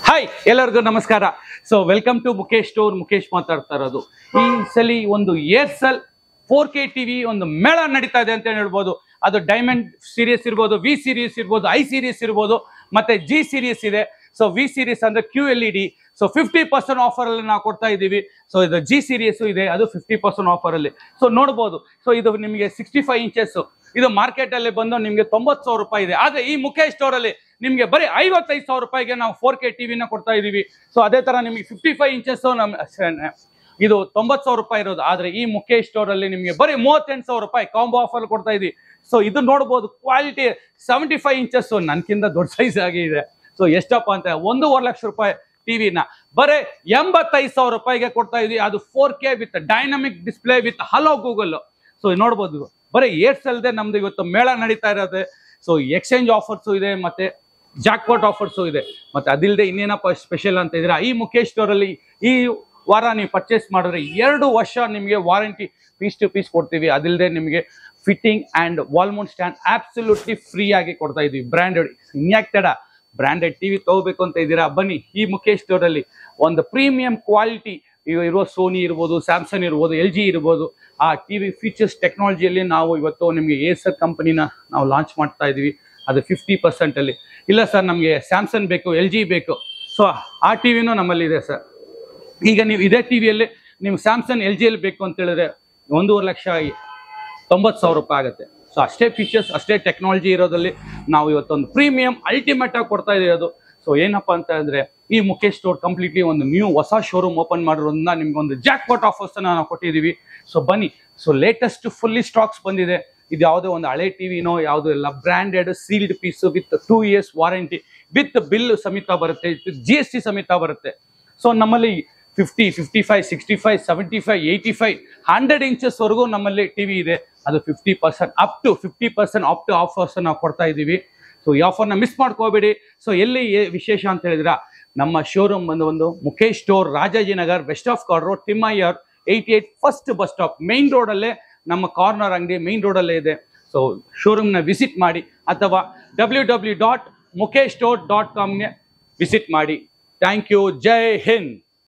Hi ಎಲ್ಲರಿಗೂ ನಮಸ್ಕಾರ. So welcome to Mukesh store. Mukesh ಮಾತಾಡ್ತಾ ಇರೋದು. ಈ ಸಲ ಒಂದು ಏರ್ಸೆಲ್ 4K ಟಿವಿ ಒಂದು ಮೇಳ ನಡೀತಾ ಇದೆ ಅಂತ ಹೇಳ್ಬೋದು. ಅದು ಡೈಮಂಡ್ ಸೀರೀಸ್ ಇರ್ಬೋದು, ವಿ ಸೀರೀಸ್ ಇರ್ಬೋದು, ಐ ಸೀರೀಸ್ ಇರ್ಬೋದು, ಮತ್ತೆ ಜಿ ಸೀರೀಸ್ ಇದೆ. ಸೊ ವಿ ಸೀರೀಸ್ ಅಂದ್ರೆ QLED. ಸೊ 50% ಆಫರ್ ಅಲ್ಲಿ ನಾವು ಕೊಡ್ತಾ ಇದ್ದೀವಿ. ಸೊ ಇದು ಜಿ ಸೀರೀಸ್ ಇದೆ, ಅದು 50% ಆಫರ್ ಅಲ್ಲಿ. ಸೊ ನೋಡ್ಬೋದು. ಸೊ ಇದು ನಿಮಗೆ 65 ಇಂಚಸ್. ಇದು ಮಾರ್ಕೆಟ್ ಅಲ್ಲಿ ಬಂದು ನಿಮಗೆ 90,000 ರೂಪಾಯಿ ಇದೆ. ಆದ್ರೆ ಈ ಮುಖೇಶ್ ಸ್ಟೋರ್ ಅಲ್ಲಿ ನಿಮಗೆ ಬರೀ 55,000 ರೂಪಾಯಿಗೆ ನಾವು 4K ಟಿವಿನ ಕೊಡ್ತಾ ಇದೀವಿ. ಸೊ ಅದೇ ತರ ನಿಮಗೆ 55 ಇಂಚಸ್ ಇದು 90,000 ರೂಪಾಯಿ ಇರೋದು. ಆದ್ರೆ ಈ ಮುಖೇಶ್ ಸ್ಟೋರ್ ಅಲ್ಲಿ ನಿಮಗೆ ಬರೀ 38,000 ರೂಪಾಯಿ ಕಾಂಬೋ ಆಫರ್ ಕೊಡ್ತಾ ಇದೀವಿ. ಸೊ ಇದು ನೋಡ್ಬೋದು, ಕ್ವಾಲಿಟಿ 75 ಇಂಚಸ್ ನನ್ಕಿಂತ ದೊಡ್ಡ ಸೈಜ್ ಆಗಿದೆ. ಸೊ ಎಷ್ಟಪ್ಪ ಅಂತ 1.5 ಲಕ್ಷ ರೂಪಾಯಿ ಟಿವಿನ ಬರೀ 85,000 ರೂಪಾಯಿಗೆ ಕೊಡ್ತಾ ಇದೀವಿ. ಅದು 4K with dynamic display with hello Google. So ನೋಡ್ಬೋದು, ಬರೀ ಏರ್ಸೆಲ್ದೆ ನಮ್ದು ಇವತ್ತು ಮೇಳ ನಡೀತಾ ಇರೋದೆ. ಸೊ ಎಕ್ಸ್ಚೇಂಜ್ ಆಫರ್ಸು ಇದೆ, ಮತ್ತೆ ಜಾಕ್ಪಾಟ್ ಆಫರ್ಸು ಇದೆ. ಮತ್ತೆ ಅದಿಲ್ಲದೆ ಇನ್ನೇನಪ್ಪ ಸ್ಪೆಷಲ್ ಅಂತ ಇದ್ರೆ, ಈ ಮುಖೇಶ್ ಸ್ಟೋರ್ ಅಲ್ಲಿ ಈ ವಾರ ನೀವು ಪರ್ಚೇಸ್ ಮಾಡಿದ್ರೆ 2 ವರ್ಷ ನಿಮಗೆ ವಾರಂಟಿ ಪೀಸ್ ಟು ಪೀಸ್ ಕೊಡ್ತೀವಿ. ಅದಿಲ್ಲದೆ ನಿಮಗೆ fitting and wall Mount stand absolutely free ಆಗಿ ಕೊಡ್ತಾ ಇದೀವಿ. ಬ್ರ್ಯಾಂಡೆಡ್ ಇನ್ಯಾಕ್ ತಡ, ಬ್ರ್ಯಾಂಡೆಡ್ ಟಿವಿ ತಗೋಬೇಕು ಅಂತ ಇದ್ದೀರಾ, ಬನ್ನಿ ಈ ಮುಖೇಶ್ ಸ್ಟೋರ್ ಅಲ್ಲಿ ಒಂದು ಪ್ರೀಮಿಯಂ ಕ್ವಾಲಿಟಿ ಇರುವ ಸೋನಿ ಇರ್ಬೋದು, ಸ್ಯಾಮ್ಸಂಗ್ ಇರ್ಬೋದು, LG ಇರ್ಬೋದು, ಆ ಟಿವಿ ಫೀಚರ್ಸ್ ಟೆಕ್ನಾಲಜಿಯಲ್ಲಿ ನಾವು ಇವತ್ತು ನಿಮಗೆ ಏಸರ್ ಕಂಪನಿನ ನಾವು ಲಾಂಚ್ ಮಾಡ್ತಾ ಇದೀವಿ. ಅದು 50% ಅಲ್ಲಿ. ಇಲ್ಲ ಸರ್, ನಮಗೆ ಸ್ಯಾಮ್ಸಂಗ್ ಬೇಕು, LG ಬೇಕು, ಸೊ ಆ ಟಿವಿನೂ ನಮ್ಮಲ್ಲಿ ಇದೆ ಸರ್. ಈಗ ನೀವು ಇದೇ ಟಿವಿಯಲ್ಲಿ ನೀವು ಸ್ಯಾಮ್ಸಂಗ್ LGಯಲ್ಲಿ ಬೇಕು ಅಂತ ಹೇಳಿದ್ರೆ 1,90,000 ರೂಪಾಯಿ ಆಗುತ್ತೆ. ಸೊ ಅಷ್ಟೇ ಫೀಚರ್ಸ್, ಅಷ್ಟೇ ಟೆಕ್ನಾಲಜಿ ಇರೋದ್ರಲ್ಲಿ ನಾವು ಇವತ್ತೊಂದು ಪ್ರೀಮಿಯಂ ಅಲ್ಟಿಮೇಟ್ ಆಗಿ ಕೊಡ್ತಾ ಇರೋದು. ಸೊ ಏನಪ್ಪಾ ಅಂತ ಅಂದ್ರೆ, ಈ ಮುಖೇಶ್ ಸ್ಟೋರ್ ಕಂಪ್ಲೀಟ್ಲಿ ಒಂದು ಹೊಸ ಶೋರೂಮ್ ಓಪನ್ ಮಾಡಿರೋದ್ರಿಂದ ನಿಮ್ಗೆ ಒಂದು ಜಾಕ್ಪಾಟ್ ಆಫರ್ಸ್ ನಾವು ಕೊಟ್ಟಿದ್ದೀವಿ. ಸೊ ಬನ್ನಿ. ಸೊ ಲೇಟೆಸ್ಟ್ ಫುಲ್ಲಿ ಸ್ಟಾಕ್ಸ್ ಬಂದಿದೆ. ಇದು ಯಾವುದೋ ಒಂದು ಹಳೆ ಟಿವಿನೋ ಯಾವುದೋ ಇಲ್ಲ, branded sealed piece with 2 years warranty, with bill ಸಮೇತ ಬರುತ್ತೆ, GST ಸಮೇತ ಬರುತ್ತೆ. ಸೊ ನಮ್ಮಲ್ಲಿ 50, 55, 65, 75, 85, 100 ಇಂಚಸ್ ವರೆಗೂ ನಮ್ಮಲ್ಲಿ ಟಿವಿ ಇದೆ. ಅದು 50% up to 50% up to offers ನಾವು ಕೊಡ್ತಾ ಇದ್ದೀವಿ. ಸೊ ಈ ಆಫರ್ನ ಮಿಸ್ ಮಾಡ್ಕೋಬೇಡಿ. ಸೊ ಎಲ್ಲಿ ವಿಶೇಷ ಅಂತ ಹೇಳಿದ್ರ, ನಮ್ಮ ಶೋರೂಮ್ ಒಂದು Mukesh store, Rajajinagar, west of chord road, ತಿಮ್ಮಯ್ಯರ್ 88 ಫಸ್ಟ್ ಬಸ್ ಸ್ಟಾಪ್, ಮೈನ್ ರೋಡಲ್ಲೇ ನಮ್ಮ ಕಾರ್ನರ್ ಅಂಗಡಿ ಮೈನ್ ರೋಡಲ್ಲೇ ಇದೆ. ಸೊ ಶೋರೂಮ್ನ ವಿಸಿಟ್ ಮಾಡಿ, ಅಥವಾ www.mukeshstore.com ವಿಸಿಟ್ ಮಾಡಿ. Thank you. ಜೈ ಹಿಂದ್.